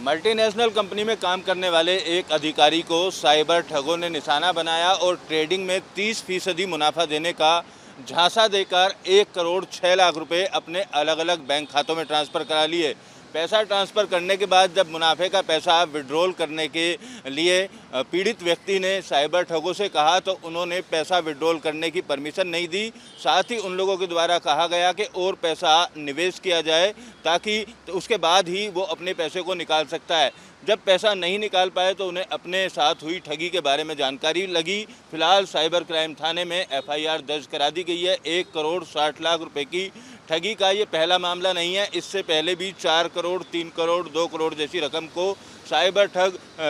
Multinational company में काम करने वाले एक अधिकारी को साइबर ठगों ने निशाना बनाया और ट्रेडिंग में 30% मुनाफा देने का झांसा देकर 1 करोड़ 6 लाख रुपए अपने अलग अलग बैंक खातों में ट्रांसफ़र करा लिए। पैसा ट्रांसफ़र करने के बाद जब मुनाफे का पैसा विड्रॉल करने के लिए पीड़ित व्यक्ति ने साइबर ठगों से कहा तो उन्होंने पैसा विड्रॉल करने की परमिशन नहीं दी। साथ ही उन लोगों के द्वारा कहा गया कि और पैसा निवेश किया जाए ताकि तो उसके बाद ही वो अपने पैसे को निकाल सकता है। जब पैसा नहीं निकाल पाए तो उन्हें अपने साथ हुई ठगी के बारे में जानकारी लगी। फिलहाल साइबर क्राइम थाने में एफआईआर दर्ज करा दी गई है। 1 करोड़ 60 लाख रुपए की ठगी का ये पहला मामला नहीं है। इससे पहले भी 4 करोड़ 3 करोड़ 2 करोड़ जैसी रकम को साइबर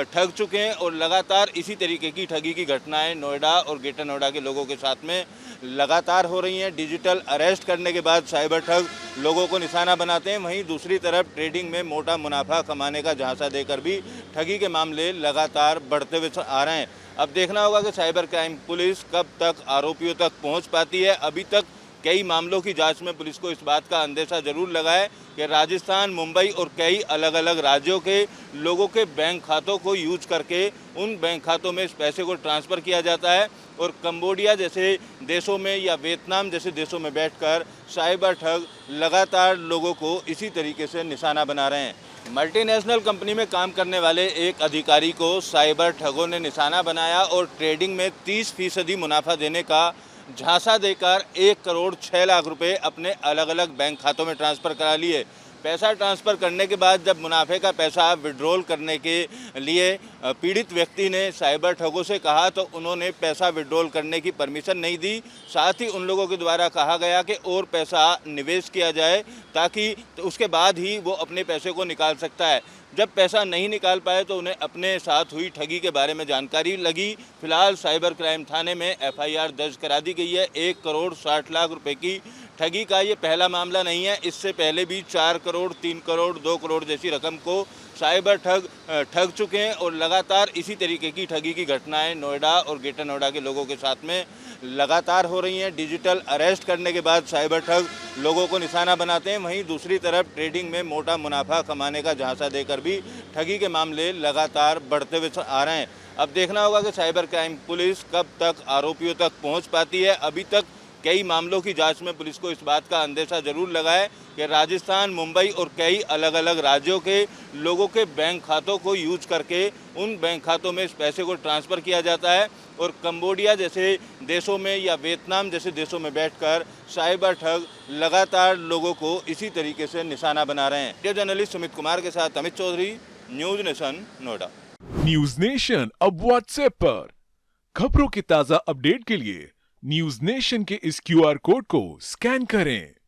ठग चुके हैं और लगातार इसी तरीके की ठगी की घटनाएं नोएडा और ग्रेटर नोएडा के लोगों के साथ में लगातार हो रही हैं। डिजिटल अरेस्ट करने के बाद साइबर ठग लोगों को निशाना बनाते हैं, वहीं दूसरी तरफ ट्रेडिंग में मोटा मुनाफा कमाने का झांसा देकर भी ठगी के मामले लगातार बढ़ते हुए आ रहे हैं। अब देखना होगा कि साइबर क्राइम पुलिस कब तक आरोपियों तक पहुंच पाती है। अभी तक कई मामलों की जांच में पुलिस को इस बात का अंदेशा जरूर लगा है कि राजस्थान, मुंबई और कई अलग अलग राज्यों के लोगों के बैंक खातों को यूज करके उन बैंक खातों में इस पैसे को ट्रांसफ़र किया जाता है और कंबोडिया जैसे देशों में या वियतनाम जैसे देशों में बैठकर साइबर ठग लगातार लोगों को इसी तरीके से निशाना बना रहे हैं। मल्टीनेशनल कंपनी में काम करने वाले एक अधिकारी को साइबर ठगों ने निशाना बनाया और ट्रेडिंग में 30% मुनाफा देने का झांसा देकर 1 करोड़ 6 लाख रुपए अपने अलग अलग बैंक खातों में ट्रांसफ़र करा लिए। पैसा ट्रांसफ़र करने के बाद जब मुनाफे का पैसा विड्रॉल करने के लिए पीड़ित व्यक्ति ने साइबर ठगों से कहा तो उन्होंने पैसा विड्रॉल करने की परमिशन नहीं दी। साथ ही उन लोगों के द्वारा कहा गया कि और पैसा निवेश किया जाए ताकि तो उसके बाद ही वो अपने पैसे को निकाल सकता है। जब पैसा नहीं निकाल पाए तो उन्हें अपने साथ हुई ठगी के बारे में जानकारी लगी। फिलहाल साइबर क्राइम थाने में एफआईआर दर्ज करा दी गई है। 1 करोड़ 60 लाख रुपए की ठगी का ये पहला मामला नहीं है। इससे पहले भी 4 करोड़ 3 करोड़ 2 करोड़ जैसी रकम को साइबर ठग चुके हैं और लगातार इसी तरीके की ठगी की घटनाएं नोएडा और ग्रेटर नोएडा के लोगों के साथ में लगातार हो रही हैं। डिजिटल अरेस्ट करने के बाद साइबर ठग लोगों को निशाना बनाते हैं, वहीं दूसरी तरफ ट्रेडिंग में मोटा मुनाफा कमाने का झांसा देकर भी ठगी के मामले लगातार बढ़ते हुए आ रहे हैं। अब देखना होगा कि साइबर क्राइम पुलिस कब तक आरोपियों तक पहुंच पाती है। अभी तक कई मामलों की जांच में पुलिस को इस बात का अंदेशा जरूर लगा है कि राजस्थान, मुंबई और कई अलग अलग राज्यों के लोगों के बैंक खातों को यूज करके उन बैंक खातों में इस पैसे को ट्रांसफ़र किया जाता है और कंबोडिया जैसे देशों में या वियतनाम जैसे देशों में बैठकर साइबर ठग लगातार लोगों को इसी तरीके से निशाना बना रहे हैं। वीडियो जर्नलिस्ट सुमित कुमार के साथ Amit Chaudhary, news nation, Noida. News nation अब व्हाट्सएप पर खबरों की ताजा अपडेट के लिए न्यूज नेशन के इस क्यूआर कोड को स्कैन करें।